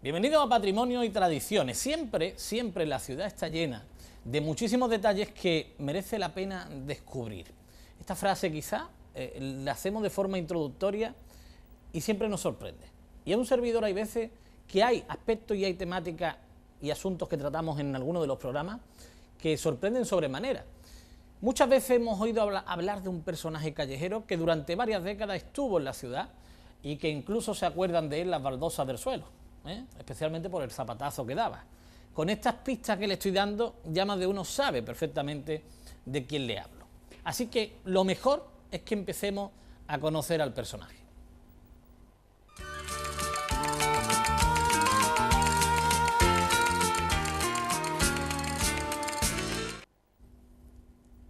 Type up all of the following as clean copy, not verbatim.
Bienvenido a Patrimonio y Tradiciones. Siempre la ciudad está llena de muchísimos detalles que merece la pena descubrir. Esta frase quizá la hacemos de forma introductoria y siempre nos sorprende. Y a un servidor hay veces que hay aspectos y hay temáticas y asuntos que tratamos en alguno de los programas que sorprenden sobremanera. Muchas veces hemos oído hablar de un personaje callejero que durante varias décadas estuvo en la ciudad y que incluso se acuerdan de él las baldosas del suelo, especialmente por el zapatazo que daba. Con estas pistas que le estoy dando, ya más de uno sabe perfectamente de quién le hablo. Así que lo mejor es que empecemos a conocer al personaje.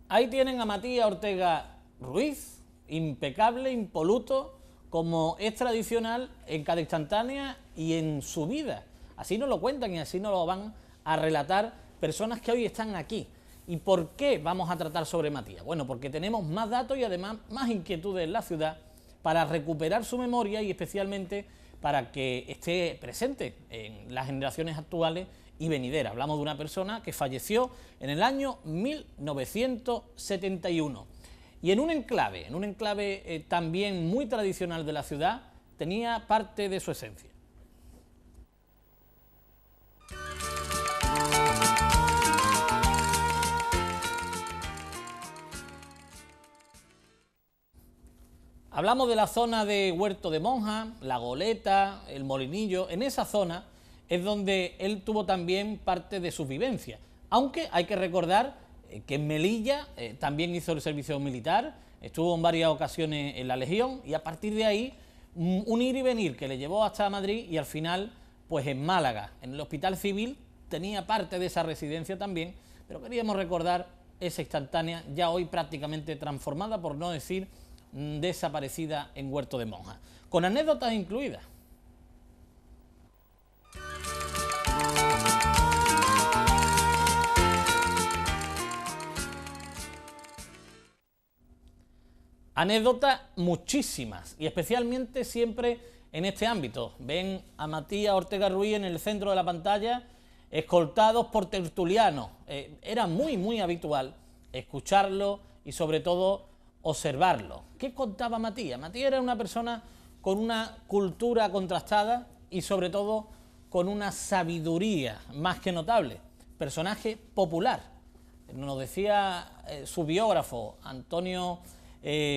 Ahí tienen a Matías Ortega Ruiz, impecable, impoluto, como es tradicional en cada instantánea y en su vida. Así nos lo cuentan y así nos lo van a relatar personas que hoy están aquí. ¿Y por qué vamos a tratar sobre Matías? Bueno, porque tenemos más datos y además más inquietudes en la ciudad para recuperar su memoria y especialmente para que esté presente en las generaciones actuales y venideras. Hablamos de una persona que falleció en el año 1971. Y en un enclave también muy tradicional de la ciudad, tenía parte de su esencia. Hablamos de la zona de Huerto de Monja, La Goleta, El Molinillo. En esa zona es donde él tuvo también parte de sus vivencias. Aunque hay que recordar que en Melilla también hizo el servicio militar, estuvo en varias ocasiones en la Legión y a partir de ahí un ir y venir que le llevó hasta Madrid y al final pues en Málaga, en el Hospital Civil, tenía parte de esa residencia también, pero queríamos recordar esa instantánea ya hoy prácticamente transformada, por no decir desaparecida, en Huerto de Monja, con anécdotas incluidas. Anécdotas muchísimas y especialmente siempre en este ámbito. Ven a Matías Ortega Ruiz en el centro de la pantalla, escoltados por tertulianos. Era muy habitual escucharlo y sobre todo observarlo. ¿Qué contaba Matías? Matías era una persona con una cultura contrastada y sobre todo con una sabiduría más que notable. Personaje popular. Nos decía su biógrafo, Antonio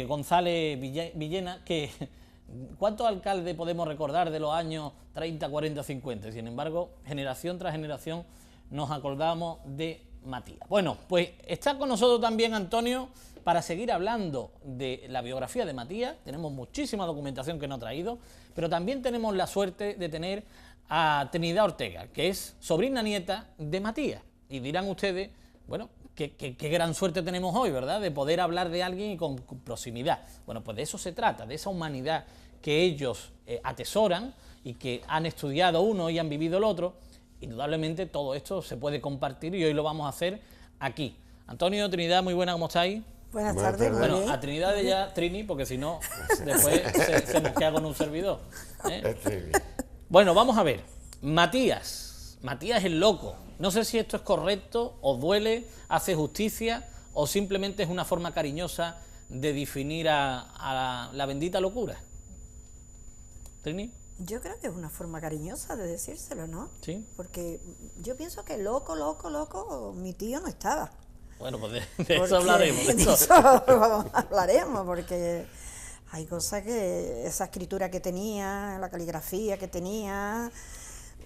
González Villena, que ¿cuántos alcaldes podemos recordar de los años 30, 40, 50? Sin embargo, generación tras generación nos acordamos de Matías. Bueno, pues está con nosotros también Antonio para seguir hablando de la biografía de Matías. Tenemos muchísima documentación que nos ha traído, pero también tenemos la suerte de tener a Trinidad Ortega, que es sobrina nieta de Matías. Y dirán ustedes, bueno, qué gran suerte tenemos hoy, ¿verdad?, de poder hablar de alguien y con proximidad. Bueno, pues de eso se trata, de esa humanidad que ellos atesoran y que han estudiado uno y han vivido el otro. Indudablemente todo esto se puede compartir y hoy lo vamos a hacer aquí. Antonio, Trinidad, muy buena, ¿cómo estáis? Buenas tardes. Bueno, a Trinidad de ya Trini, porque si no, después se nos queda con un servidor. Bueno, vamos a ver. Matías el loco. No sé si esto es correcto, os duele, hace justicia o simplemente es una forma cariñosa de definir a la bendita locura. ¿Trini? Yo creo que es una forma cariñosa de decírselo, ¿no? Sí. Porque yo pienso que loco, mi tío no estaba. Bueno, pues de eso hablaremos. De eso hablaremos, porque hay cosas que esa escritura que tenía, la caligrafía que tenía,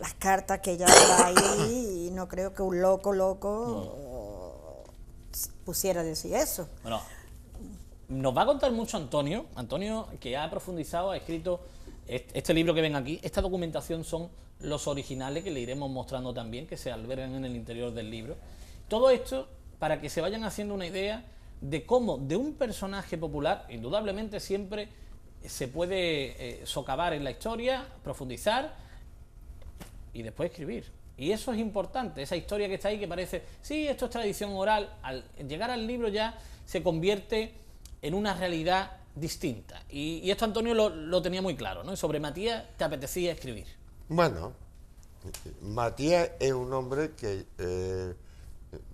las cartas que ella daba ahí, y no creo que un loco pusiera a decir eso. Bueno, nos va a contar mucho Antonio, que ha profundizado, ha escrito este libro que ven aquí. Esta documentación son los originales que le iremos mostrando también, que se albergan en el interior del libro. Todo esto para que se vayan haciendo una idea de cómo de un personaje popular, indudablemente siempre se puede socavar en la historia, profundizar y después escribir. Y eso es importante, esa historia que está ahí que parece, sí, esto es tradición oral, al llegar al libro ya se convierte en una realidad distinta. Y esto Antonio lo tenía muy claro, ¿no? Sobre Matías te apetecía escribir. Bueno, Matías es un hombre que,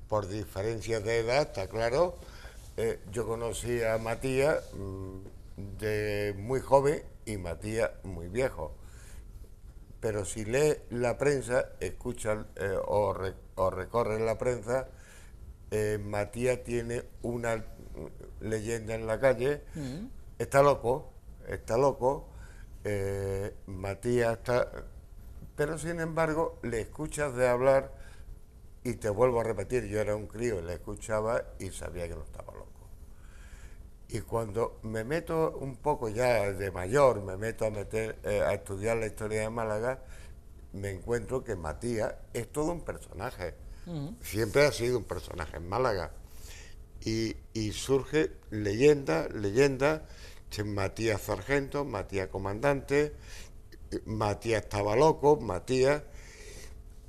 por diferencias de edad, está claro, yo conocí a Matías de muy joven y Matías muy viejo. Pero si lees la prensa, escucha o recorre la prensa, Matías tiene una leyenda en la calle, está loco, Matías está... Pero sin embargo, le escuchas de hablar y te vuelvo a repetir, yo era un crío, le escuchaba y sabía que no estaba loco. Y cuando me meto un poco ya de mayor, me meto a estudiar la historia de Málaga, me encuentro que Matías es todo un personaje. Siempre ha sido un personaje en Málaga. Y surge leyenda, Matías Sargento, Matías Comandante, Matías estaba loco, Matías...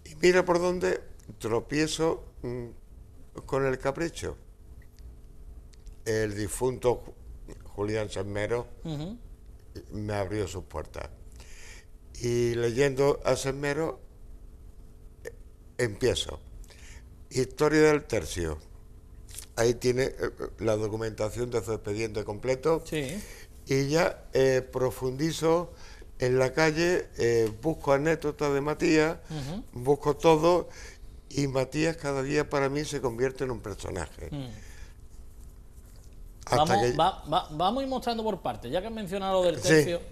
Y mira por dónde tropiezo con el capricho. El difunto Julián Sesmero me abrió sus puertas. Y leyendo a Sesmero, empiezo. Historia del Tercio. Ahí tiene la documentación de su expediente completo. Sí. Y ya profundizo en la calle, busco anécdotas de Matías, busco todo, y Matías cada día para mí se convierte en un personaje. Vamos a ir mostrando por partes, ya que has mencionado lo del tercio. Sí.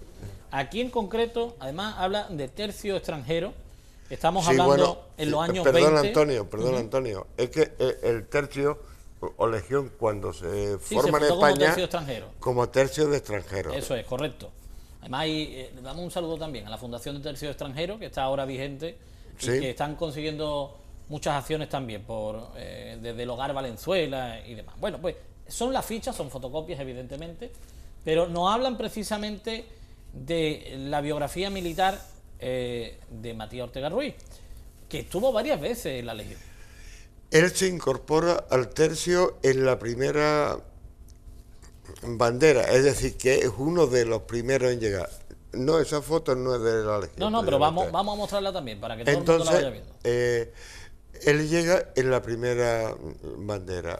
Aquí en concreto, además, habla de tercio extranjero. Estamos hablando en los años 20. Perdón, Antonio. Es que el tercio o legión, cuando se forma en España, como tercio de extranjero. Eso es, correcto. Además, le damos un saludo también a la Fundación de Tercio Extranjero, que está ahora vigente, y que están consiguiendo muchas acciones también, desde el Hogar Valenzuela y demás. Bueno, pues son las fichas, son fotocopias evidentemente, pero nos hablan precisamente de la biografía militar de Matías Ortega Ruiz, que estuvo varias veces en la Legión. Él se incorpora al tercio en la primera bandera, es decir, que es uno de los primeros en llegar. No, esa foto no es de la Legión. No, pero vamos a mostrarla también, para que todo el mundo la vaya viendo. Él llega en la primera bandera,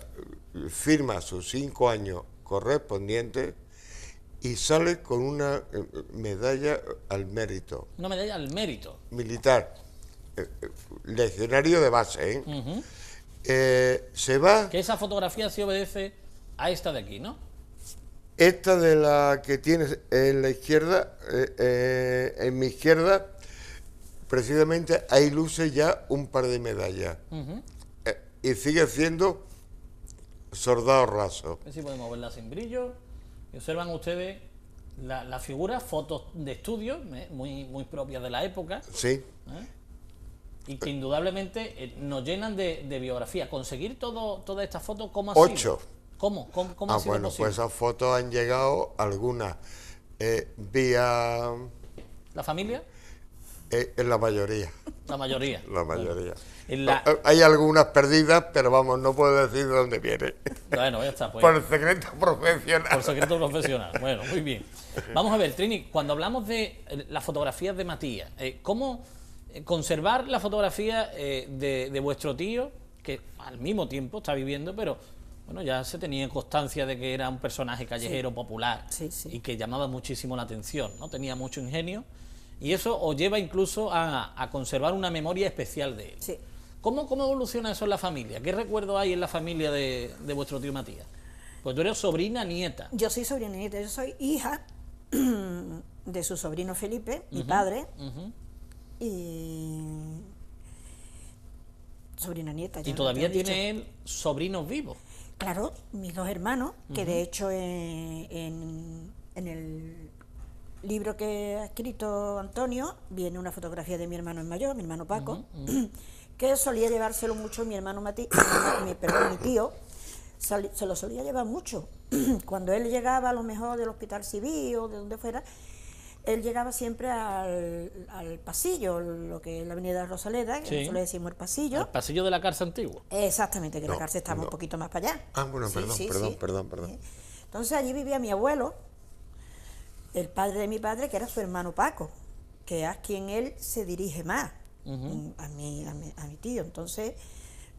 firma sus 5 años correspondientes y sale con una medalla al mérito. Una medalla al mérito. Militar, legionario de base, se va... Que esa fotografía sí obedece a esta de aquí, ¿no? Esta de la que tienes en la izquierda, en mi izquierda, precisamente ahí luce ya un par de medallas. Y sigue siendo soldado raso. A ver si podemos verla sin brillo. Y observan ustedes la figura, fotos de estudio, muy propias de la época. Sí. Y que indudablemente nos llenan de biografía. Conseguir todas estas fotos, ¿cómo ha 8. sido? ¿Cómo ha sido bueno, posible? Pues esas fotos han llegado algunas vía... ¿La familia? En la mayoría. La mayoría. La mayoría. Bueno, hay algunas perdidas, pero vamos, no puedo decir de dónde viene. Bueno, ya está. Pues, por secreto profesional. Por secreto profesional. Bueno, muy bien. Vamos a ver, Trini, cuando hablamos de las fotografías de Matías, ¿cómo conservar la fotografía de vuestro tío, que al mismo tiempo está viviendo, pero bueno, ya se tenía constancia de que era un personaje callejero popular y que llamaba muchísimo la atención, ¿no? Tenía mucho ingenio y eso os lleva incluso a conservar una memoria especial de él. Sí. ¿Cómo evoluciona eso en la familia? ¿Qué recuerdos hay en la familia de vuestro tío Matías? Pues tú eres sobrina, nieta. Yo soy sobrina, nieta, yo soy hija de su sobrino Felipe, mi padre, y sobrina, nieta. ¿Y todavía tiene él sobrinos vivos? Claro, mis 2 hermanos, que de hecho en el libro que ha escrito Antonio viene una fotografía de mi hermano mayor, mi hermano Paco, que solía llevárselo mucho mi hermano mi tío, se lo solía llevar mucho. Cuando él llegaba a lo mejor del Hospital Civil o de donde fuera, él llegaba siempre al pasillo, lo que es la avenida Rosaleda, que nosotros le decimos el pasillo. El pasillo de la cárcel antigua. Exactamente, que la cárcel estaba un poquito más para allá. Bueno, perdón. Entonces allí vivía mi abuelo, el padre de mi padre, que era su hermano Paco, que es a quien él se dirige más. a mi tío. Entonces,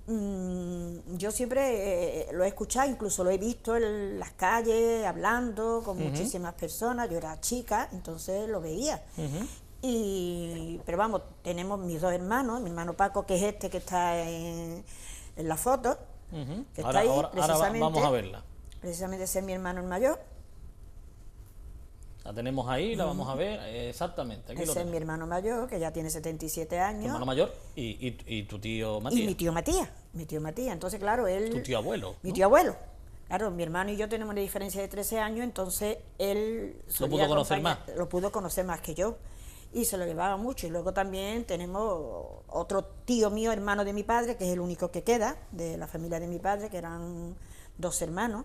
yo siempre lo he escuchado, incluso lo he visto en las calles, hablando con muchísimas personas. Yo era chica, entonces lo veía. Pero vamos, tenemos mis dos hermanos, mi hermano Paco, que es este que está en la foto, que está ahí, precisamente, vamos a verla. Precisamente ese es mi hermano el mayor. La tenemos ahí, la vamos a ver exactamente. Aquí Ese es mi hermano mayor, que ya tiene 77 años. Tu hermano mayor y tu tío Matías. Y mi tío Matías. Entonces, claro, él... Tu tío abuelo, Mi ¿no? tío abuelo. Claro, mi hermano y yo tenemos una diferencia de 13 años, entonces él... Lo pudo conocer más. Lo pudo conocer más que yo. Y se lo llevaba mucho. Y luego también tenemos otro tío mío, hermano de mi padre, que es el único que queda de la familia de mi padre, que eran 2 hermanos.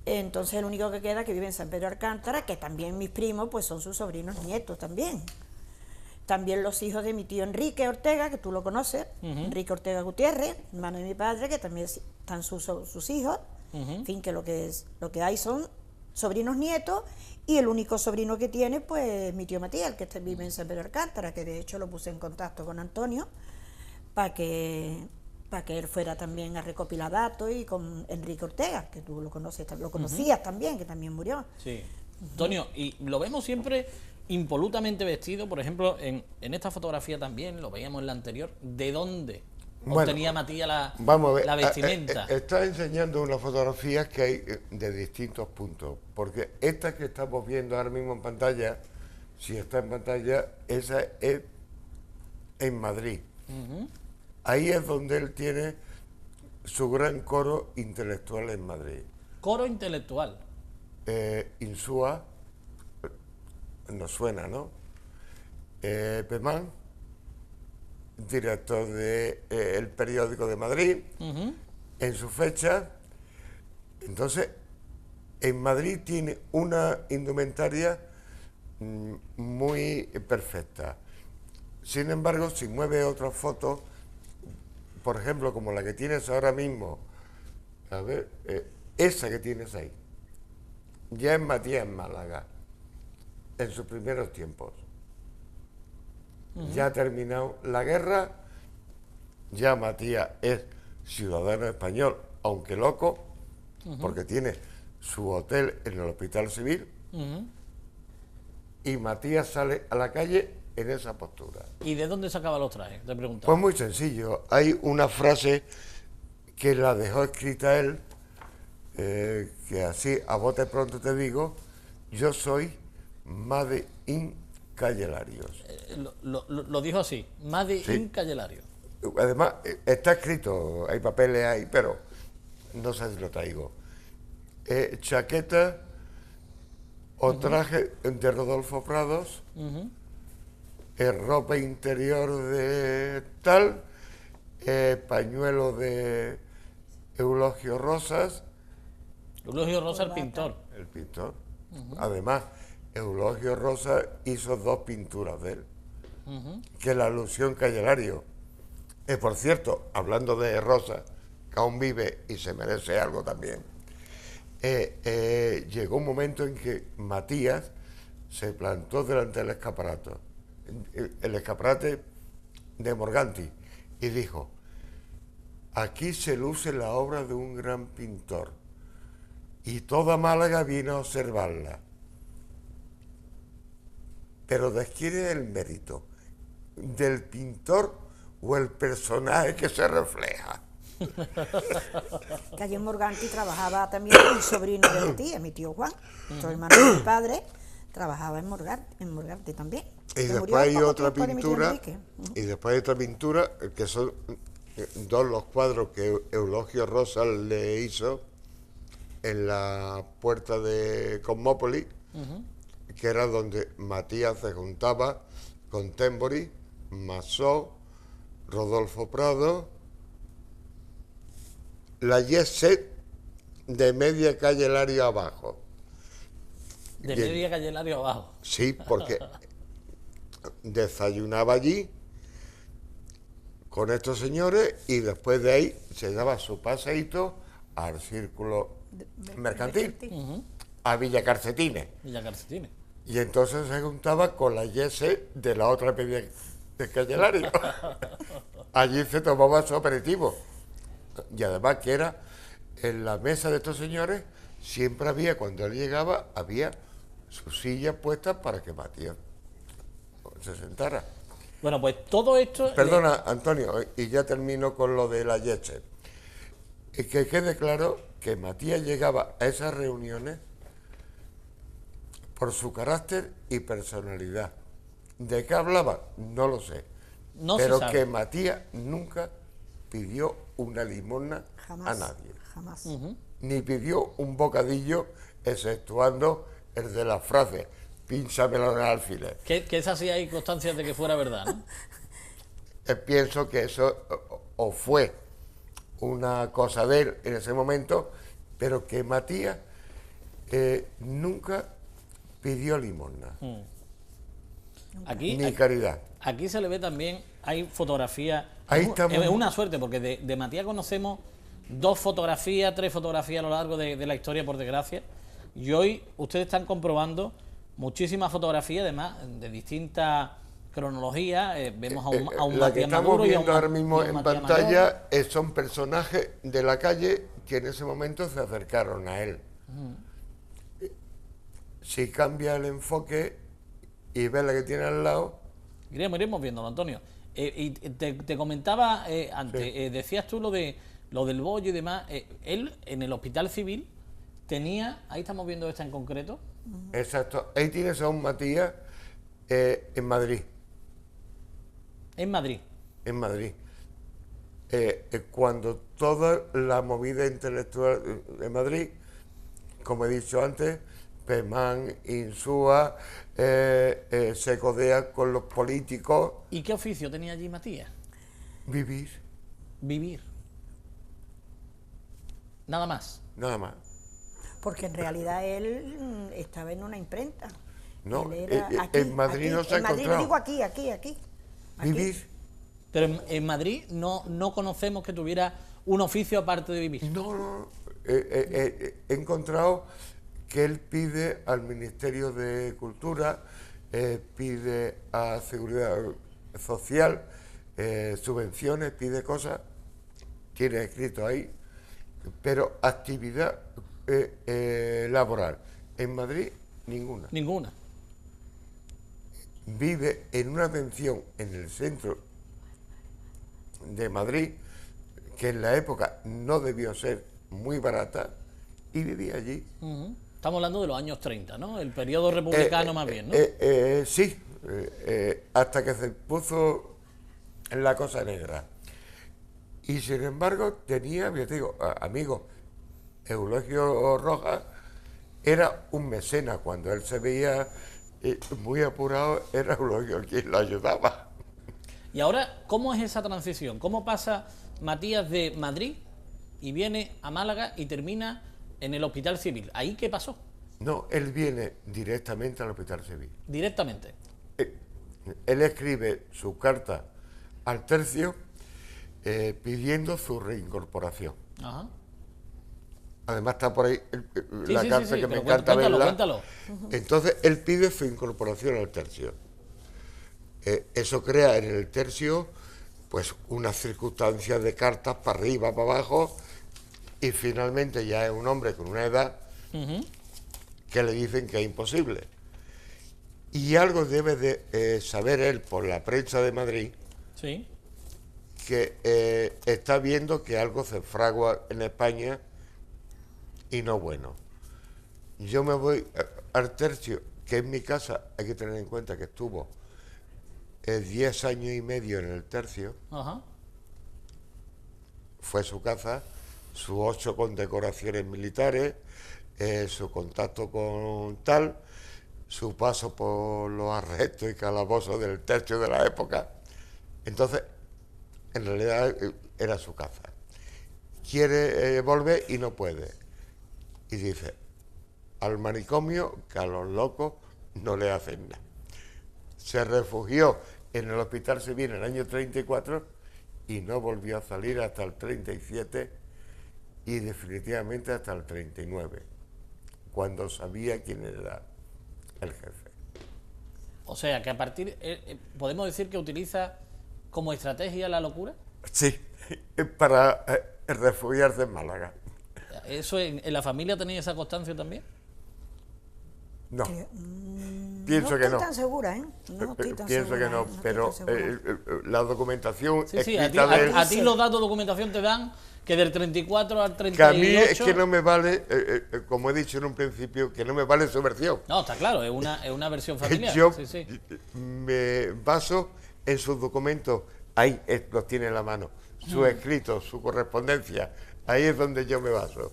Entonces el único que queda, que vive en San Pedro de Alcántara, que también mis primos pues son sus sobrinos nietos también. También los hijos de mi tío Enrique Ortega, que tú lo conoces, Enrique Ortega Gutiérrez, hermano de mi padre, que también están sus hijos. En fin, que lo que hay son sobrinos nietos, y el único sobrino que tiene pues mi tío Matías, el que vive en San Pedro de Alcántara, que de hecho lo puse en contacto con Antonio para que él fuera también a recopilar datos, y con Enrique Ortega, que tú lo conoces, lo conocías también, que también murió. Sí. Antonio, y lo vemos siempre impolutamente vestido, por ejemplo, en esta fotografía también, lo veíamos en la anterior. ¿De dónde obtenía Matías la vestimenta? Está enseñando unas fotografías que hay de distintos puntos, porque esta que estamos viendo ahora mismo en pantalla, si está en pantalla, esa es en Madrid. Ahí es donde él tiene su gran coro intelectual en Madrid. Coro intelectual. Insúa, nos suena, ¿no? Pemán, director de El Periódico de Madrid, en su fecha. Entonces, en Madrid tiene una indumentaria muy perfecta. Sin embargo, si mueve otras fotos, por ejemplo, como la que tienes ahora mismo, a ver, esa que tienes ahí, ya es Matías en Málaga, en sus primeros tiempos. Ya ha terminado la guerra, ya Matías es ciudadano español, aunque loco, porque tiene su hotel en el Hospital Civil, y Matías sale a la calle en esa postura. ¿Y de dónde sacaba los trajes? Te preguntaba. Pues muy sencillo, hay una frase que la dejó escrita él, que así a bote pronto te digo: yo soy Made in Calle Larios. Lo dijo así, Made in Calle Larios. Además, está escrito, hay papeles ahí, pero no sé si lo traigo. Chaqueta o traje de Rodolfo Prados, ropa interior de tal, pañuelo de Eulogio Rosas. Eulogio Rosas, el pintor. El pintor. Además, Eulogio Rosas hizo 2 pinturas de él, que la alusión Calle Larios. Por cierto, hablando de Rosas, que aún vive y se merece algo también, llegó un momento en que Matías se plantó delante del escaparate, el escaparate de Morganti, y dijo: aquí se luce la obra de un gran pintor, y toda Málaga vino a observarla. Pero ¿de quién es el mérito? ¿Del pintor o el personaje que se refleja? Que allí en Morganti trabajaba también un sobrino de mi tío Juan, otro hermano de mi padre, trabajaba en Morganti también. Y después hay otra pintura, que son 2 los cuadros que Eulogio Rosas le hizo en la puerta de Cosmópolis, que era donde Matías se juntaba con Tembori, Masó, Rodolfo Prado, la Jet de media Calle Larios abajo. De media Calle Larios abajo. Sí, porque desayunaba allí con estos señores y después de ahí se daba su paseíto al círculo mercantil, a Villa Calcetines. Villa Calcetines. Y entonces se juntaba con la Yese de la otra media de Candelario. Allí se tomaba su aperitivo. Y además que era en la mesa de estos señores, siempre había, cuando él llegaba, había sus sillas puestas para que Matías se sentara. Bueno, pues todo esto... Perdona, Antonio, y ya termino con lo de la Yeche. Es que quede claro que Matías llegaba a esas reuniones por su carácter y personalidad. ¿De qué hablaba? No lo sé. No se pero sabe. que Matías nunca pidió una limosna Jamás. a nadie. Jamás. Ni pidió un bocadillo, exceptuando el de la frase, pínchamelo en el alfiler. Que esa sí hay constancia de que fuera verdad, ¿no? Pienso que eso o fue una cosa de él en ese momento, pero que Matías nunca pidió limosna, Aquí, ni caridad. aquí se le ve también, hay fotografías. Ahí estamos. Es una suerte, porque de Matías conocemos 2 fotografías, 3 fotografías a lo largo de la historia, por desgracia. Y hoy ustedes están comprobando muchísimas fotografías, además, de distintas cronologías. Vemos a un La que Matías estamos Maduro y a viendo un, ahora mismo y a un en Matías pantalla son personajes de la calle que en ese momento se acercaron a él. Si cambia el enfoque y ves la que tiene al lado, Iremos viéndolo, Antonio. Y te comentaba antes, Sí. decías tú lo del bollo y demás. Él en el hospital civil tenía, ahí estamos viendo esta en concreto, exacto, ahí tienes a un Matías en Madrid. en Madrid. En Madrid. Cuando toda la movida intelectual de Madrid, como he dicho antes, Pemán, Insúa, se codea con los políticos, ¿Y qué oficio tenía allí Matías? vivir, Vivir. Nada más. nada más. Porque en realidad él estaba en una imprenta. No, Él era en Madrid no se ha en Madrid, encontrado. digo aquí. Vivir, Pero en Madrid no conocemos que tuviera un oficio aparte de vivir. no. He encontrado que él pide al Ministerio de Cultura, pide a Seguridad Social, subvenciones, pide cosas, tiene escrito ahí, pero actividad laboral en Madrid ninguna. Ninguna. Vive en una pensión en el centro de Madrid, que en la época no debió ser muy barata, y vivía allí. Ujú. Estamos hablando de los años 30, ¿no? El periodo republicano más bien, ¿no? Sí, hasta que se puso en la cosa negra. Y sin embargo tenía, ya te digo, amigos. Eulogio Rojas era un mecenas. Cuando él se veía muy apurado, era Eulogio quien lo ayudaba. Y ahora, ¿cómo es esa transición? ¿Cómo pasa Matías de Madrid y viene a Málaga y termina en el Hospital Civil? ¿Ahí qué pasó? No, él viene directamente al Hospital Civil. Directamente. Él escribe su carta al tercio pidiendo su reincorporación. Ajá. Además está por ahí Sí, la sí, carta sí, sí, que me pero encanta verla. cuéntalo. Entonces él pide su incorporación al tercio. Eso crea en el tercio pues unas circunstancias de cartas para arriba, para abajo, y finalmente ya es un hombre con una edad Ujú. que le dicen que es imposible. Y algo debe de saber él por la prensa de Madrid, Sí. que está viendo que algo se fragua en España y no bueno. Yo me voy al tercio, que en mi casa hay que tener en cuenta que estuvo 10 años y medio en el tercio, Ajá. fue su casa, su 8 condecoraciones militares, su contacto con tal, su paso por los arrestos y calabozos del tercio de la época. Entonces, en realidad era su casa. Quiere volver y no puede. Y dice, al manicomio, que a los locos no le hacen nada. Se refugió en el Hospital Civil en el año 34 y no volvió a salir hasta el 37 y definitivamente hasta el 39, cuando sabía quién era el jefe. O sea, que a partir... ¿podemos decir que utiliza como estrategia la locura? Sí, para refugiarse en Málaga. ¿Eso en la familia tenéis esa constancia también? No, Que, pienso no que estoy no. tan segura, ¿eh? No estoy tan Pienso segura, que no, no estoy pero tan segura. la documentación Sí, sí, escrita de él, a ti los datos de documentación te dan que del 34 al que a 38... mí es que no me vale, como he dicho en un principio, que no me vale su versión. No, está claro, es una versión familiar. Yo Sí, sí. me baso en sus documentos, ahí los tiene en la mano, sus escritos, su correspondencia, ahí es donde yo me baso.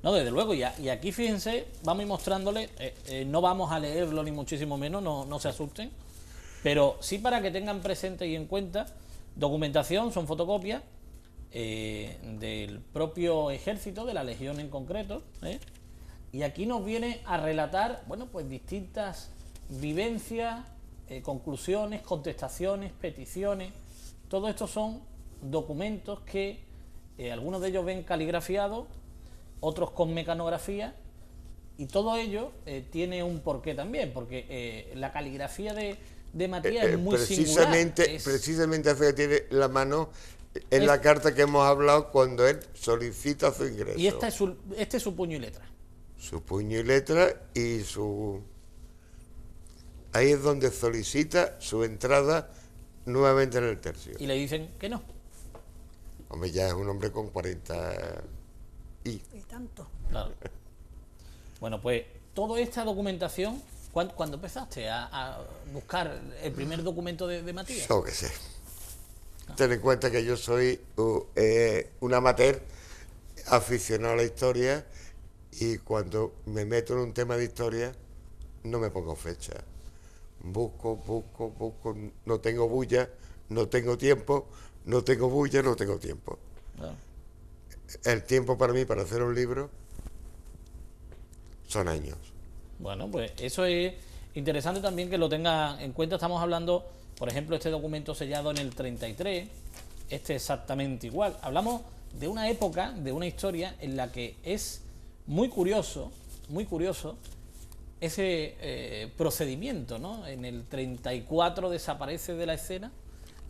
No, desde luego, y aquí fíjense, vamos a ir mostrándole, no vamos a leerlo ni muchísimo menos, no se asusten, pero sí para que tengan presente y en cuenta, documentación, son fotocopias del propio ejército, de la legión en concreto, y aquí nos viene a relatar, bueno, pues distintas vivencias, conclusiones, contestaciones, peticiones, todo esto son documentos que algunos de ellos ven caligrafiados, otros con mecanografía, y todo ello tiene un porqué también, porque la caligrafía de Matías es muy singular. Precisamente hace que tiene la mano en Es- la carta que hemos hablado cuando él solicita su ingreso. Y este es su puño y letra. Su puño y letra y su... Ahí es donde solicita su entrada nuevamente en el tercio. Y le dicen que no. Hombre, ya es un hombre con 40 y... Y tanto. Claro. Bueno, pues toda esta documentación, ¿cuándo empezaste a buscar el primer documento de Matías? Yo qué sé. Ten en cuenta que yo soy un amateur aficionado a la historia y cuando me meto en un tema de historia no me pongo fecha. Busco, no tengo bulla, no tengo tiempo, no tengo bulla, no tengo tiempo. Claro. El tiempo para mí, para hacer un libro, son años. Bueno, pues eso es interesante también que lo tengan en cuenta. Estamos hablando, por ejemplo, este documento sellado en el 33, este exactamente igual. Hablamos de una época, de una historia en la que es muy curioso ese procedimiento, ¿no? En el 34 desaparece de la escena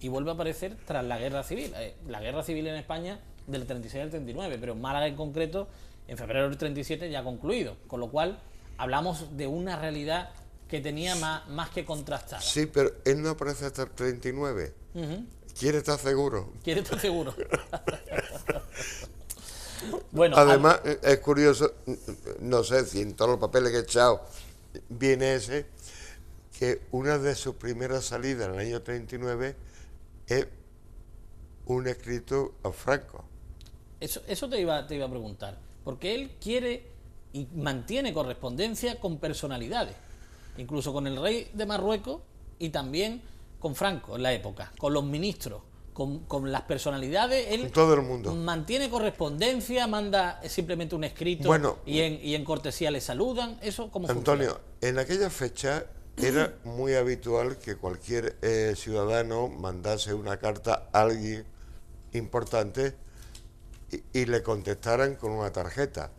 y vuelve a aparecer tras la Guerra Civil. La Guerra Civil en España del 36 al 39, pero en Málaga en concreto, en febrero del 37 ya ha concluido, con lo cual hablamos de una realidad que tenía más que contrastada. Sí, pero él no aparece hasta el 39. ¿Quiere estar seguro? ¿Quieres estar seguro? Bueno, Además, es curioso, no sé si en todos los papeles que he echado viene ese, que una de sus primeras salidas en el año 39 es un escrito a Franco. Eso te iba a preguntar, porque él quiere y mantiene correspondencia con personalidades, incluso con el rey de Marruecos y también con Franco en la época, con los ministros, con las personalidades. Él Con todo el mundo. mantiene correspondencia, manda simplemente un escrito, Bueno, y en cortesía le saludan. ¿Eso cómo funciona? Antonio, en aquella fecha era muy habitual que cualquier ciudadano mandase una carta a alguien importante y le contestaran con una tarjeta.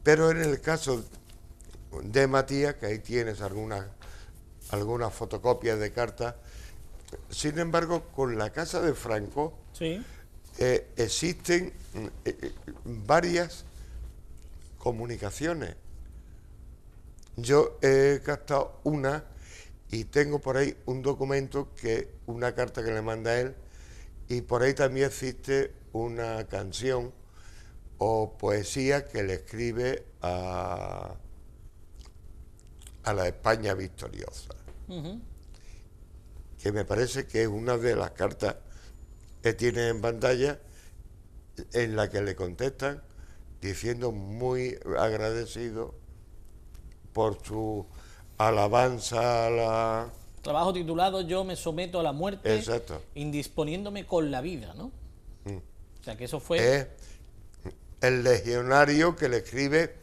Pero en el caso de Matías, que ahí tienes algunas fotocopias de cartas, sin embargo, con la casa de Franco Sí. existen varias comunicaciones. Yo he captado una y tengo por ahí un documento una carta que le manda él, y por ahí también existe una canción o poesía que le escribe a la España victoriosa, que me parece que es una de las cartas que tiene en pantalla, en la que le contestan diciendo muy agradecido por su alabanza a la... Trabajo titulado Yo me someto a la muerte, Exacto. indisponiéndome con la vida, ¿no? O sea que eso fue... Es el legionario que le escribe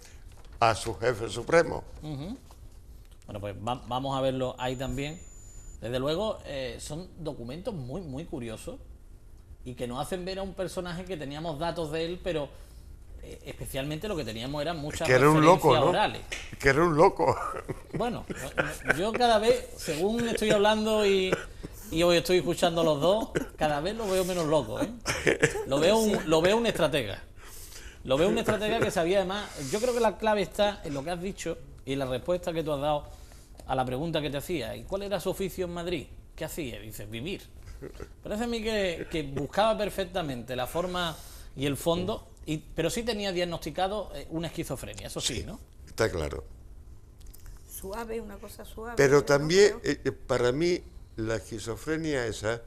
a su jefe supremo. Bueno, pues vamos a verlo ahí también. Desde luego, son documentos muy curiosos y que nos hacen ver a un personaje que teníamos datos de él, pero especialmente lo que teníamos eran muchas Que era un loco, referencias ¿no? orales. Que era un loco. Bueno, yo cada vez, según estoy hablando y hoy estoy escuchando a los dos, cada vez lo veo menos loco, ¿eh? Lo veo un estratega. Lo veo un estratega que sabía además. Yo creo que la clave está en lo que has dicho y en la respuesta que tú has dado a la pregunta que te hacía. ¿Y cuál era su oficio en Madrid? ¿Qué hacía? Dices, vivir. Parece a mí que buscaba perfectamente la forma y el fondo, pero sí tenía diagnosticado una esquizofrenia, eso sí, ¿no? Está claro. Suave, una cosa suave. Pero ¿no? también, Pero- para mí, la esquizofrenia esa,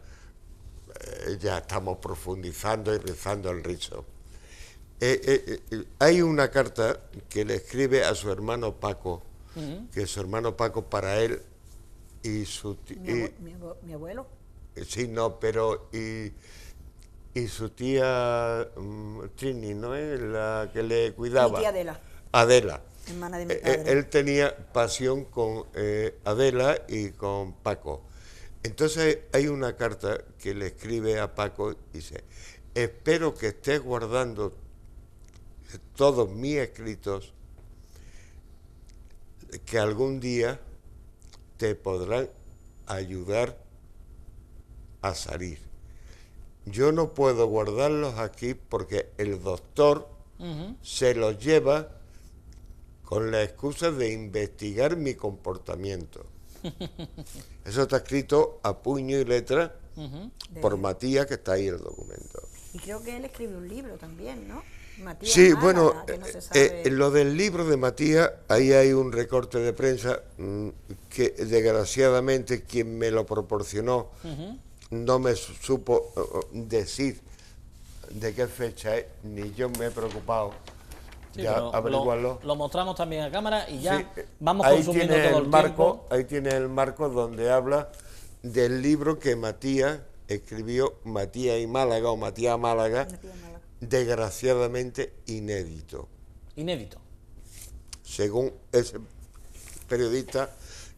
ya estamos profundizando y rizando el rizo. Hay una carta que le escribe a su hermano Paco, que su hermano Paco para él y su mi abuelo. sí, no, pero y su tía Trini, ¿no es? La que le cuidaba. Mi tía Adela, Adela. hermana de mi padre. Él tenía pasión con Adela y con Paco. Entonces hay una carta que le escribe a Paco y dice, espero que estés guardando todos mis escritos que algún día te podrán ayudar a salir. Yo no puedo guardarlos aquí porque el doctor se los lleva con la excusa de investigar mi comportamiento. Eso está escrito a puño y letra por Matías, que está ahí el documento. Y creo que él escribió un libro también, ¿no? Matías Sí, Málaga, bueno, que no se sabe. lo del libro de Matías, ahí hay un recorte de prensa que desgraciadamente quien me lo proporcionó no me supo decir de qué fecha es, ni yo me he preocupado Sí, de pero averiguarlo. lo mostramos también a cámara y ya Sí, vamos ahí consumiendo tiene todo el el marco, tiempo. ahí tiene el marco donde habla del libro que Matías escribió, Matías y Málaga o Matías Málaga, Matías Málaga. desgraciadamente inédito, Inédito. según ese periodista,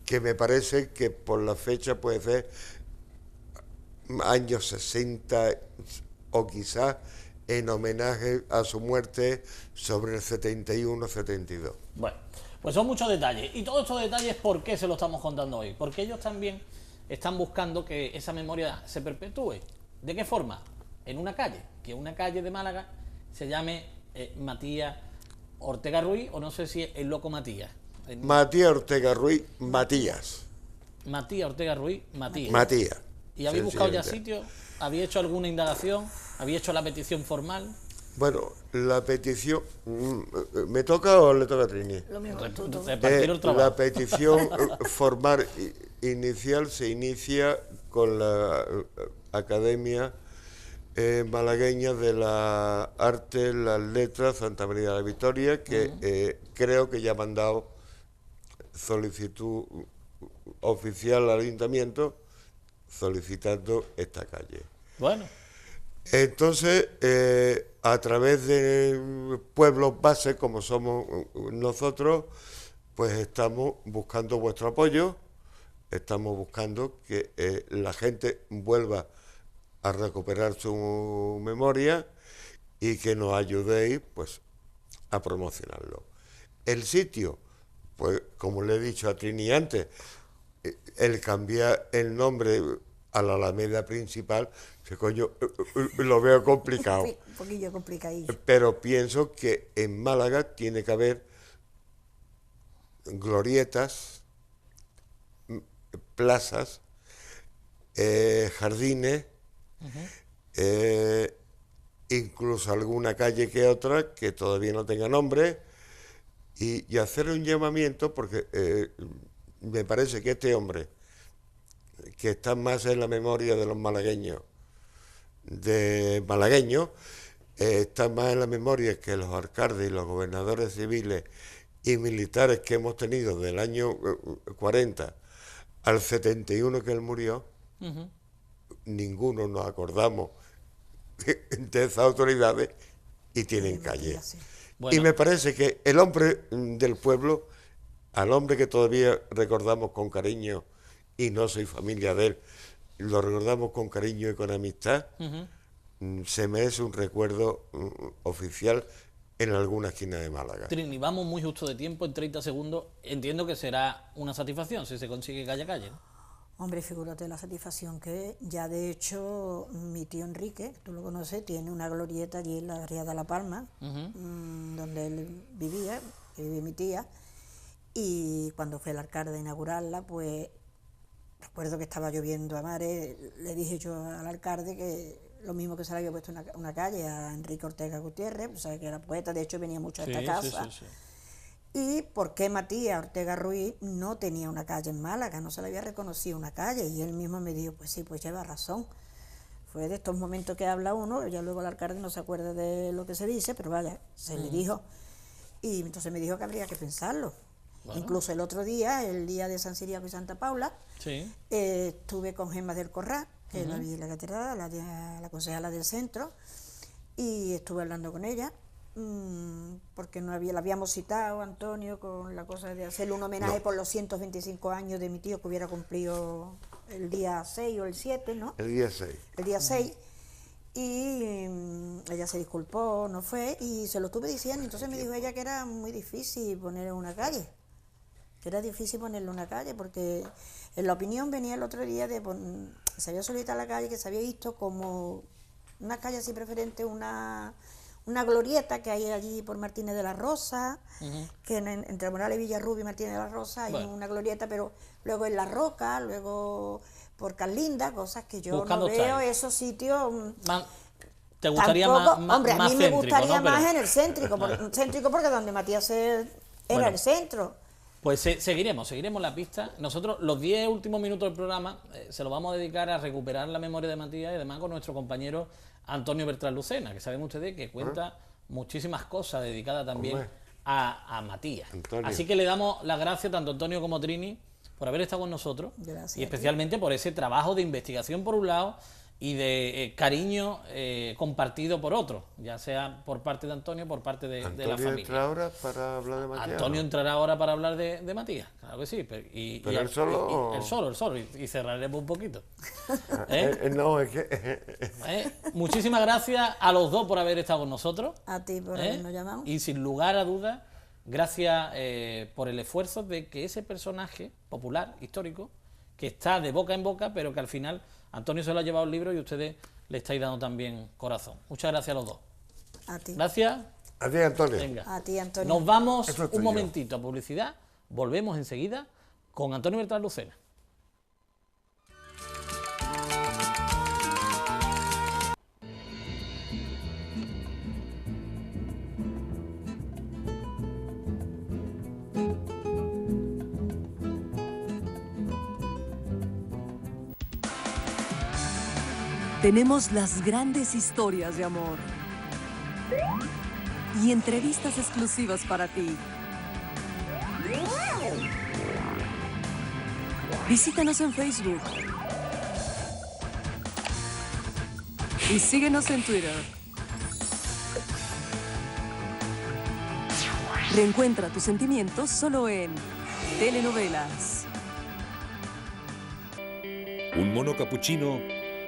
que me parece que por la fecha puede ser años 60 o quizás en homenaje a su muerte sobre el 71-72. Bueno, pues son muchos detalles. Y todos estos detalles, ¿por qué se los estamos contando hoy? Porque ellos también están buscando que esa memoria se perpetúe. ¿De qué forma? En una calle, que una calle de Málaga se llame Matías Ortega Ruiz, o no sé si es el loco Matías. Matías Ortega Ruiz, Matías. Matías Ortega Ruiz, Matías. Matías. ¿Y habéis buscado ya Sencillamente. sitio? ¿Habéis hecho alguna indagación? ¿Habéis hecho la petición formal? Bueno, la petición, ¿me toca o le toca a Trini? Lo mismo que tú. Repartir el trabajo. La petición formal inicial se inicia con la Academia Malagueña de la Arte, las Letras, Santa María de la Victoria, que creo que ya ha mandado solicitud oficial al ayuntamiento solicitando esta calle. Bueno, Entonces, a través de pueblos base como somos nosotros, pues estamos buscando vuestro apoyo, estamos buscando que la gente vuelva a recuperar su memoria y que nos ayudéis pues a promocionarlo. El sitio, pues como le he dicho a Trini antes, el cambiar el nombre a la Alameda principal, que coño, lo veo complicado. Sí, un poquillo complicadillo. Pero pienso que en Málaga tiene que haber glorietas, plazas, jardines, incluso alguna calle que otra que todavía no tenga nombre, y hacer un llamamiento porque me parece que este hombre, que está más en la memoria de los malagueños, está más en la memoria que los alcaldes y los gobernadores civiles y militares que hemos tenido del año 40 al 71 que él murió. Ninguno nos acordamos de esas autoridades y tienen calle. Bueno. Y me parece que el hombre del pueblo, al hombre que todavía recordamos con cariño, y no soy familia de él, lo recordamos con cariño y con amistad, se merece un recuerdo oficial en alguna esquina de Málaga. Trini, vamos muy justo de tiempo, en 30 segundos. Entiendo que será una satisfacción si se consigue calle a calle, ¿no? Hombre, figúrate la satisfacción que ya de hecho mi tío Enrique, tú lo conoces, tiene una glorieta allí en la Ría de la Palma, donde él vivía, que vive mi tía, y cuando fue el alcalde a inaugurarla, pues recuerdo que estaba lloviendo a mares, le dije yo al alcalde que lo mismo que se le había puesto una calle a Enrique Ortega Gutiérrez, o sea, que era poeta, de hecho venía mucho a esta casa. Sí. Y por qué Matías Ortega Ruiz no tenía una calle en Málaga, no se le había reconocido una calle, y él mismo me dijo, pues sí, pues lleva razón. Fue de estos momentos que habla uno, ya luego el alcalde no se acuerda de lo que se dice, pero vaya, se le dijo, y entonces me dijo que habría que pensarlo. Bueno. Incluso el otro día, el día de San Ciriaco y Santa Paula, estuve con Gemma del Corral, que es la catedral, la concejala del centro, y estuve hablando con ella, porque la habíamos citado, Antonio, con la cosa de hacerle un homenaje por los 125 años de mi tío, que hubiera cumplido el día 6 o el 7, ¿no? El día 6. El día 6. Y ella se disculpó, no fue, y se lo estuve diciendo. Entonces me dijo ella que era muy difícil poner una calle, porque en la opinión venía el otro día de se había solicitado la calle, que se había visto como una calle así preferente, una glorieta que hay allí por Martínez de la Rosa, que entre Morales Villarrubia y Martínez de la Rosa hay una glorieta, pero luego en La Roca, luego por Carlinda, cosas que yo no veo esos sitios. ¿Te gustaría tampoco, más hombre, a mí me gustaría ¿no? más en el céntrico, porque donde Matías era el centro. Pues seguiremos la pista. Nosotros los 10 últimos minutos del programa se los vamos a dedicar a recuperar la memoria de Matías, y además con nuestro compañero Antonio Bertrán Lucena, que saben ustedes que cuenta muchísimas cosas dedicadas también a Matías. Antonio. Así que le damos las gracias tanto a Antonio como a Trini por haber estado con nosotros. Gracias, y especialmente por ese trabajo de investigación por un lado y de cariño compartido por otro, ya sea por parte de Antonio, por parte de la familia. ¿Antonio entra ahora para hablar de Matías? Antonio entrará ahora para hablar de Matías, claro que sí. Pero él solo... El solo, y cerraremos un poquito. No, es que... Muchísimas gracias a los dos por haber estado con nosotros. A ti por habernos llamado. Y sin lugar a dudas, gracias por el esfuerzo de que ese personaje popular, histórico, que está de boca en boca, pero que al final Antonio se lo ha llevado el libro y ustedes le estáis dando también corazón. Muchas gracias a los dos. A ti. Gracias. A ti, Antonio. Venga. A ti, Antonio. Nos vamos un momentito a publicidad. Volvemos enseguida con Antonio Bertrán Lucena. Tenemos las grandes historias de amor y entrevistas exclusivas para ti. Visítanos en Facebook y síguenos en Twitter. Reencuentra tus sentimientos solo en Telenovelas. Un mono capuchino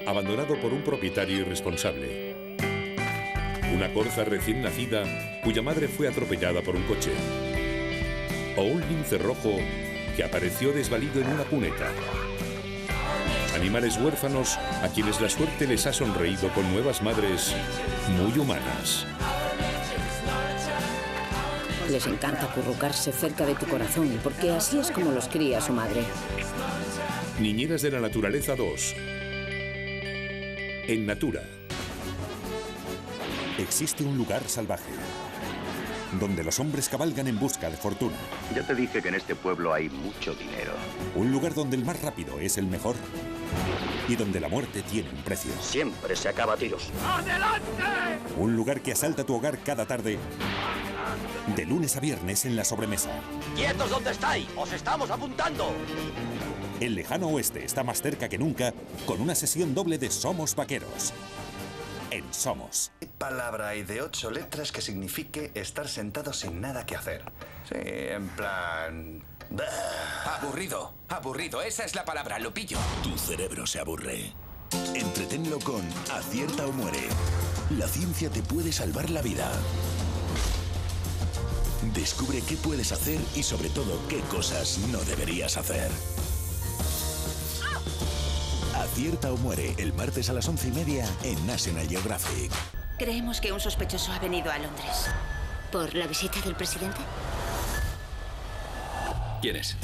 abandonado por un propietario irresponsable. Una corza recién nacida cuya madre fue atropellada por un coche. O un lince rojo que apareció desvalido en una cuneta. Animales huérfanos a quienes la suerte les ha sonreído con nuevas madres muy humanas. Les encanta acurrucarse cerca de tu corazón, porque así es como los cría su madre. Niñeras de la Naturaleza 2. En Natura. Existe un lugar salvaje, donde los hombres cabalgan en busca de fortuna. Ya te dije que en este pueblo hay mucho dinero. Un lugar donde el más rápido es el mejor y donde la muerte tiene un precio. Siempre se acaba a tiros. ¡Adelante! Un lugar que asalta tu hogar cada tarde, de lunes a viernes en la sobremesa. ¡Quietos donde estáis! ¡Os estamos apuntando! El lejano oeste está más cerca que nunca con una sesión doble de Somos Vaqueros. En Somos. ¿Qué palabra hay de 8 letras que signifique estar sentado sin nada que hacer? Sí, en plan... Aburrido, aburrido, esa es la palabra, lo pillo. Tu cerebro se aburre. Entretenlo con Acierta o muere. La ciencia te puede salvar la vida. Descubre qué puedes hacer y sobre todo qué cosas no deberías hacer. Acierta o muere, el martes a las 11:30 en National Geographic. Creemos que un sospechoso ha venido a Londres. ¿Por la visita del presidente? ¿Quién es?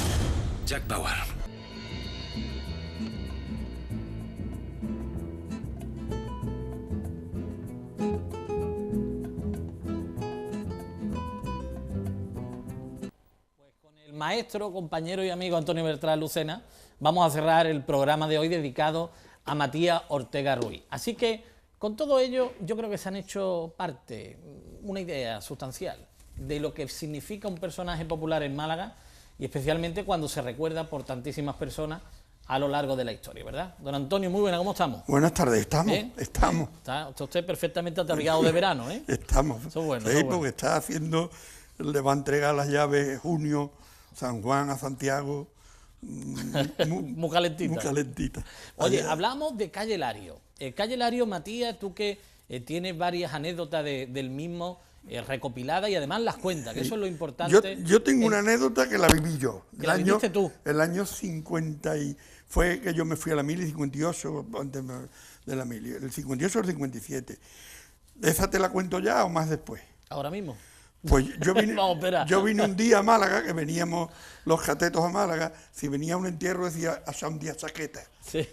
Jack Bauer. Maestro, compañero y amigo Antonio Bertrán Lucena, vamos a cerrar el programa de hoy dedicado a Matías Ortega Ruiz. Así que, con todo ello, yo creo que se han hecho parte, una idea sustancial de lo que significa un personaje popular en Málaga y especialmente cuando se recuerda por tantísimas personas a lo largo de la historia, ¿verdad? Don Antonio, muy buena, ¿cómo estamos? Buenas tardes, estamos, ¿Eh? estamos. Está usted perfectamente ataviado de verano, ¿eh? Estamos, eso es bueno, sí, eso es bueno. Porque está haciendo, le va a entregar las llaves junio, San Juan a Santiago, muy calentita. Muy calentita. Oye, hablamos de Calle Lario. Calle Lario, Matías, tú que tienes varias anécdotas del mismo recopiladas y además las cuentas, que eso es lo importante. Yo tengo una anécdota que la viví yo. ¿La viviste tú? El año 50 y... Fue que yo me fui a la mili, 58, antes de la mili, el 58 o el 57. ¿Esa te la cuento ya o más después? Ahora mismo. Pues yo vine, Vamos, espera. yo vine un día a Málaga, que veníamos los catetos a Málaga, si venía un entierro decía a San Díaz Chaqueta. Sí.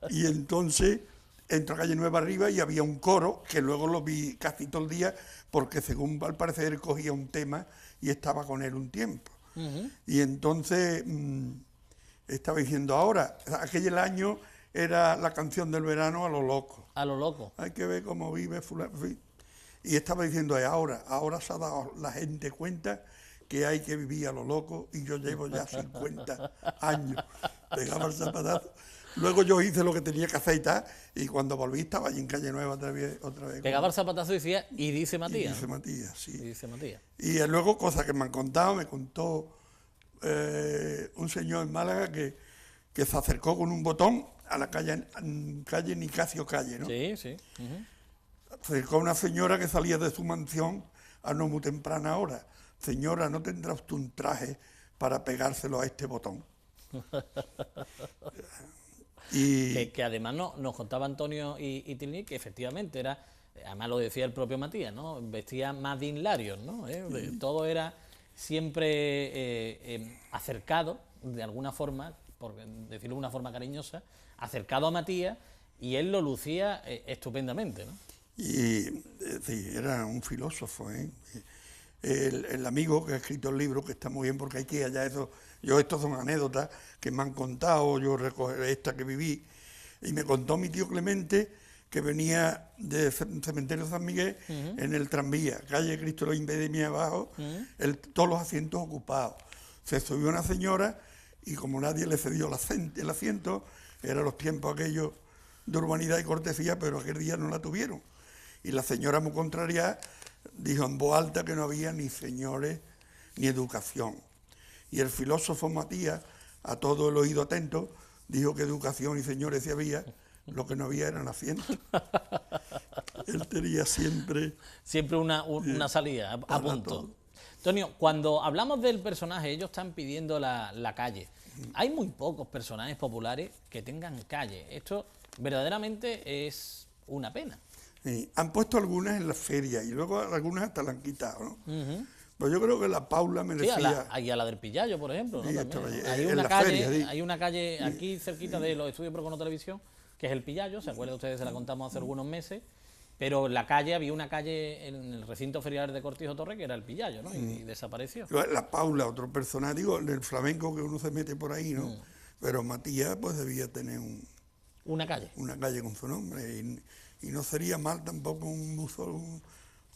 Y entonces entro a Calle Nueva arriba y había un coro, que luego lo vi casi todo el día, porque según al parecer él cogía un tema y estaba con él un tiempo. Y entonces estaba diciendo ahora, aquel año era la canción del verano a lo loco. A lo loco. Hay que ver cómo vive fulano. Y estaba diciendo, ahora se ha dado la gente cuenta que hay que vivir a lo loco y yo llevo ya 50 años. Pegaba el zapatazo. Luego yo hice lo que tenía que aceitar y cuando volví estaba allí en Calle Nueva otra vez. Pegaba el zapatazo y decía, y dice Matías. Y dice Matías, sí. Y dice Matías. Y luego cosas que me han contado, me contó un señor en Málaga que se acercó con un botón a la calle Nicasio Calle, ¿no? Sí, sí. Acercó a una señora que salía de su mansión a no muy temprana hora. Señora, ¿no tendrá usted un traje para pegárselo a este botón? Y que además nos contaba Antonio y Tilni que efectivamente era, además lo decía el propio Matías, ¿no? Vestía más de Hilarios, ¿no? Todo era siempre acercado, de alguna forma, por decirlo de una forma cariñosa, acercado a Matías, y él lo lucía estupendamente, ¿no? Y sí, era un filósofo, ¿eh? El amigo que ha escrito el libro, que está muy bien porque hay que ir allá, estos son anécdotas que me han contado, yo recogeré esta que viví, y me contó mi tío Clemente que venía del cementerio de San Miguel en el tranvía, calle Cristo lo Impedimia abajo, todos los asientos ocupados. Se subió una señora y como nadie le cedió el asiento, eran los tiempos aquellos de urbanidad y cortesía, pero aquel día no la tuvieron. Y la señora, muy contrariada, dijo en voz alta que no había ni señores ni educación. Y el filósofo Matías, a todo el oído atento, dijo que educación y señores sí había, lo que no había eran asientos. Él tenía siempre una salida a punto. Todo. Antonio, cuando hablamos del personaje, ellos están pidiendo la calle. Hay muy pocos personajes populares que tengan calle. Esto verdaderamente es una pena. Sí, han puesto algunas en las ferias y luego algunas hasta la han quitado, ¿no? Pues yo creo que la Paula merecía... Sí, a la del Pillallo, por ejemplo, ¿no? Sí, hay una calle aquí cerquita de los estudios Procono Televisión, que es el Pillallo, ¿se acuerdan ustedes? Se la contamos hace algunos meses, pero había una calle en el recinto ferial de Cortijo Torre que era el Pillallo, ¿no? Y desapareció. La Paula, otro personaje, digo, en el flamenco que uno se mete por ahí, ¿no? Pero Matías pues debía tener una calle con su nombre y no sería mal tampoco un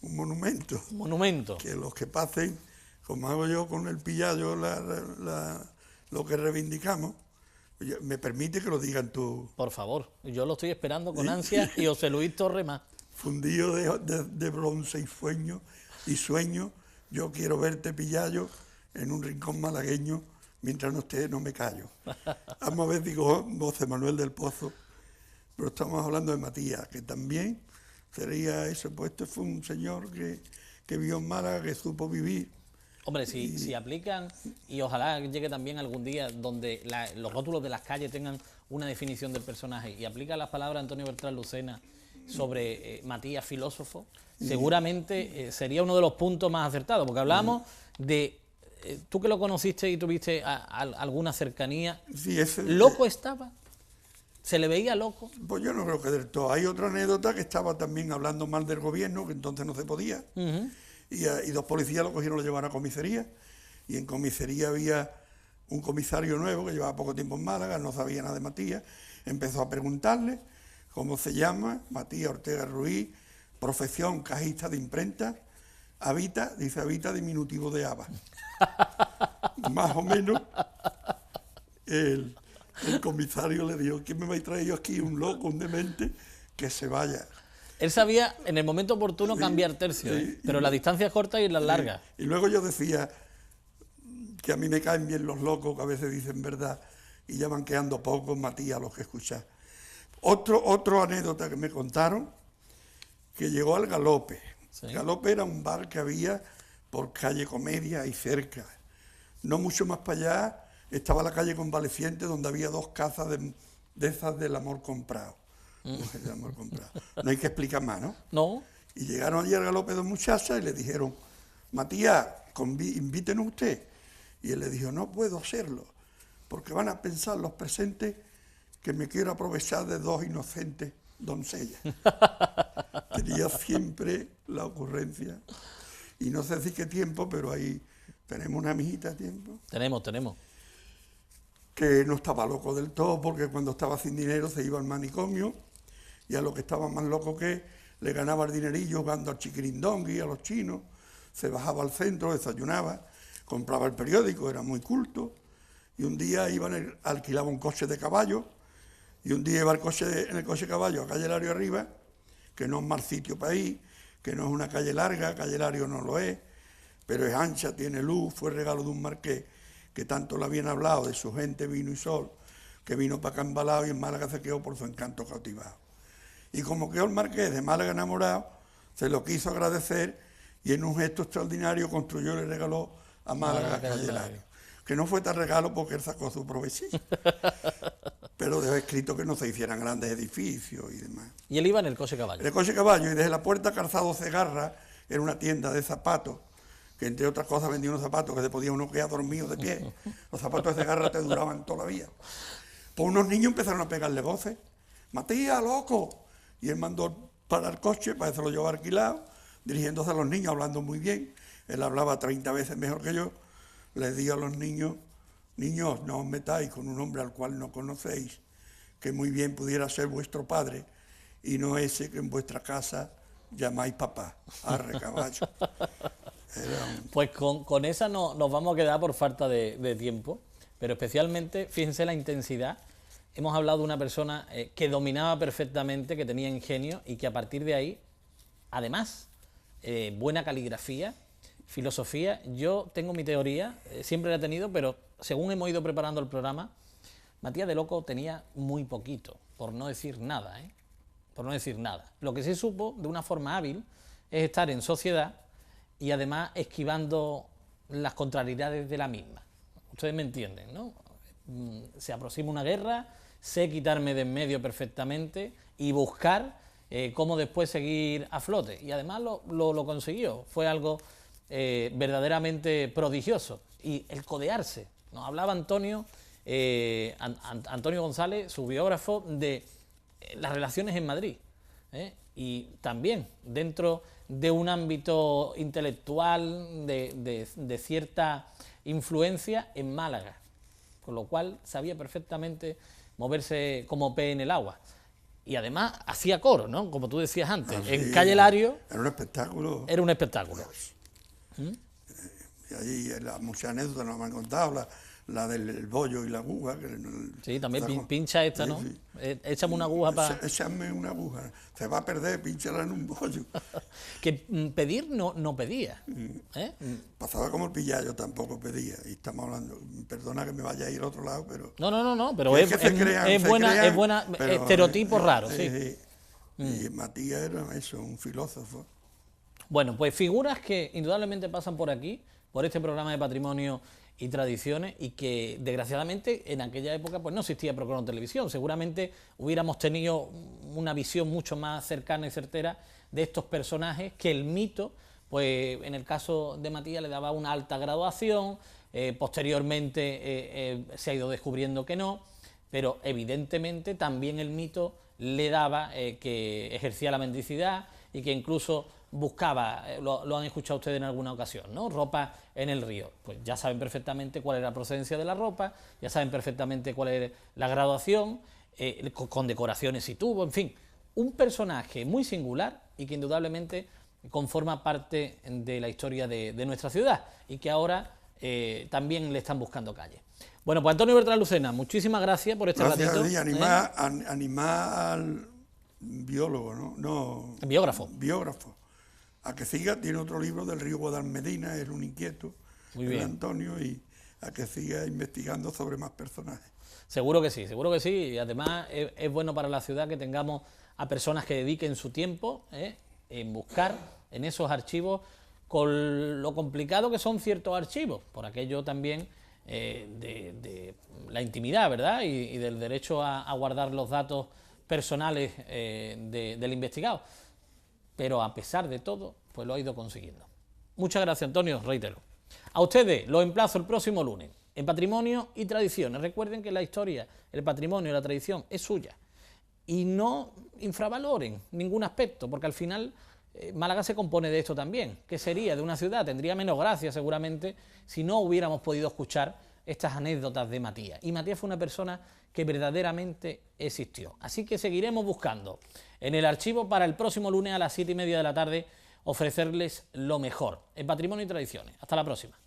monumento. Un monumento. Que los que pasen, como hago yo con el Pillallo, lo que reivindicamos, me permite que lo digan tú. Por favor, yo lo estoy esperando con ansia y José Luis Torre más. Fundido de bronce y sueño, yo quiero verte, Pillallo, en un rincón malagueño, mientras no esté, no me callo. Vamos a ver, digo, José Manuel del Pozo, pero estamos hablando de Matías, que también sería eso, pues este fue un señor que que vivió en Málaga, que supo vivir. Hombre, si aplican, y ojalá llegue también algún día donde los rótulos de las calles tengan una definición del personaje, y aplica las palabras de Antonio Bertrán Lucena sobre Matías filósofo, seguramente sería uno de los puntos más acertados, porque hablábamos de... tú que lo conociste y tuviste alguna cercanía, Sí, ¿loco estaba? ¿Se le veía loco? Pues yo no creo que del todo. Hay otra anécdota que estaba también hablando mal del gobierno, que entonces no se podía, y dos policías lo cogieron y lo llevaron a comisaría, y en comisaría había un comisario nuevo que llevaba poco tiempo en Málaga, no sabía nada de Matías, empezó a preguntarle cómo se llama, Matías Ortega Ruiz, profesión cajista de imprenta, habita diminutivo de Ava. Más o menos el comisario le dijo: ¿quién me va a traer yo aquí? Un loco, un demente, que se vaya. Él sabía en el momento oportuno cambiar tercio, pero las distancias cortas y las largas. Y luego yo decía que a mí me caen bien los locos, que a veces dicen verdad, y ya van quedando pocos, Matías, los que escuchar. Otro anécdota que me contaron, que llegó al Galope. Sí. Galope era un bar que había por calle Comedia y cerca. No mucho más para allá estaba la calle Convaleciente, donde había dos casas de esas del amor comprado. Del amor comprado. No hay que explicar más, ¿no? No. Y llegaron allí al Galope dos muchachas y le dijeron: Matías, invítenos usted. Y él le dijo: no puedo hacerlo, porque van a pensar los presentes que me quiero aprovechar de dos inocentes doncellas. Tenía siempre la ocurrencia. Y no sé si qué tiempo, pero ahí tenemos una amiguita de tiempo. Tenemos. Que no estaba loco del todo, porque cuando estaba sin dinero se iba al manicomio, y a lo que estaba más loco que le ganaba el dinerillo jugando al chiquirindongui, a los chinos, se bajaba al centro, desayunaba, compraba el periódico, era muy culto, y un día alquilaba un coche de caballo, y un día iba en el coche de caballo a Calle Lario arriba, que no es mal sitio para ir, que no es una calle larga, Calle Lario no lo es, pero es ancha, tiene luz, fue regalo de un marqués, que tanto le habían hablado de su gente, vino y sol, que vino para acá embalado y en Málaga se quedó por su encanto cautivado. Y como quedó el marqués de Málaga enamorado, se lo quiso agradecer y en un gesto extraordinario construyó y le regaló a Málaga Calle Lario. Que no fue tan regalo porque él sacó su provechillo. Pero dejó escrito que no se hicieran grandes edificios y demás. ¿Y él iba en el coche caballo? En el coche caballo, y desde la puerta Calzado Cegarra, era una tienda de zapatos, que entre otras cosas vendía unos zapatos que se podía uno quedar dormido de pie. Los zapatos de Cegarra te duraban toda la vida. Pues unos niños empezaron a pegarle voces: Matías, loco. Y él mandó para el coche, para eso lo llevó alquilado, dirigiéndose a los niños, hablando muy bien. Él hablaba 30 veces mejor que yo. Les dijo a los niños: niños, no os metáis con un hombre al cual no conocéis, que muy bien pudiera ser vuestro padre, y no ese que en vuestra casa llamáis papá. Arre, caballo. Pues con esa nos vamos a quedar por falta de tiempo, pero especialmente, fíjense la intensidad. Hemos hablado de una persona que dominaba perfectamente, que tenía ingenio y que a partir de ahí, además, buena caligrafía, filosofía. Yo tengo mi teoría, siempre la he tenido, pero según hemos ido preparando el programa, Matías de Loco tenía muy poquito, por no decir nada, por no decir nada. Lo que se supo de una forma hábil es estar en sociedad y además esquivando las contrariedades de la misma. Ustedes me entienden, ¿no? Se aproxima una guerra, sé quitarme de en medio perfectamente y buscar cómo después seguir a flote. Y además lo consiguió, fue algo verdaderamente prodigioso. Y el codearse, nos hablaba Antonio González, su biógrafo, de las relaciones en Madrid, y también dentro de un ámbito intelectual de cierta influencia en Málaga, con lo cual sabía perfectamente moverse como pez en el agua. Y además hacía coro, ¿no? Como tú decías antes, en Calle Lario. Era un espectáculo. Era un espectáculo. Y ahí muchas anécdotas nos han contado, la del bollo y la aguja. Sí, también pincha esta, ¿no? Sí. Échame una aguja para... Échame una aguja, se va a perder, pínchala en un bollo. Que pedir no pedía. Pasaba como el Pillayo, tampoco pedía. Y estamos hablando, perdona que me vaya a ir a otro lado, pero... No, pero es buena estereotipo raro, sí. Y Matías era eso, un filósofo. Bueno, pues figuras que indudablemente pasan por aquí, por este programa de Patrimonio y Tradiciones, y que desgraciadamente en aquella época pues no existía Procron Televisión. Seguramente hubiéramos tenido una visión mucho más cercana y certera de estos personajes, que el mito, pues en el caso de Matías le daba una alta graduación, posteriormente se ha ido descubriendo que no, pero evidentemente también el mito le daba que ejercía la mendicidad y que incluso buscaba, lo han escuchado ustedes en alguna ocasión, ¿no? Ropa en el río. Pues ya saben perfectamente cuál era la procedencia de la ropa, ya saben perfectamente cuál era la graduación, con decoraciones si tuvo, en fin, un personaje muy singular y que indudablemente conforma parte de la historia de nuestra ciudad y que ahora también le están buscando calle. Bueno, pues Antonio Bertrán Lucena, muchísimas gracias por este ratito. Animal biólogo, ¿no? Biógrafo. A que siga, tiene otro libro del río Guadalmedina, es un inquieto, el Antonio, y a que siga investigando sobre más personajes. Seguro que sí, y además es bueno para la ciudad que tengamos a personas que dediquen su tiempo en buscar en esos archivos, con lo complicado que son ciertos archivos, por aquello también de la intimidad, ¿verdad? Y del derecho a guardar los datos personales del investigado. Pero a pesar de todo, pues lo ha ido consiguiendo. Muchas gracias, Antonio, reitero. A ustedes los emplazo el próximo lunes en Patrimonio y Tradiciones. Recuerden que la historia, el patrimonio y la tradición es suya. Y no infravaloren ningún aspecto, porque al final Málaga se compone de esto también. ¿Qué sería de una ciudad? Tendría menos gracia seguramente si no hubiéramos podido escuchar estas anécdotas de Matías. Y Matías fue una persona que verdaderamente existió. Así que seguiremos buscando en el archivo para el próximo lunes a las 7:30 de la tarde ofrecerles lo mejor en Patrimonio y Tradiciones. Hasta la próxima.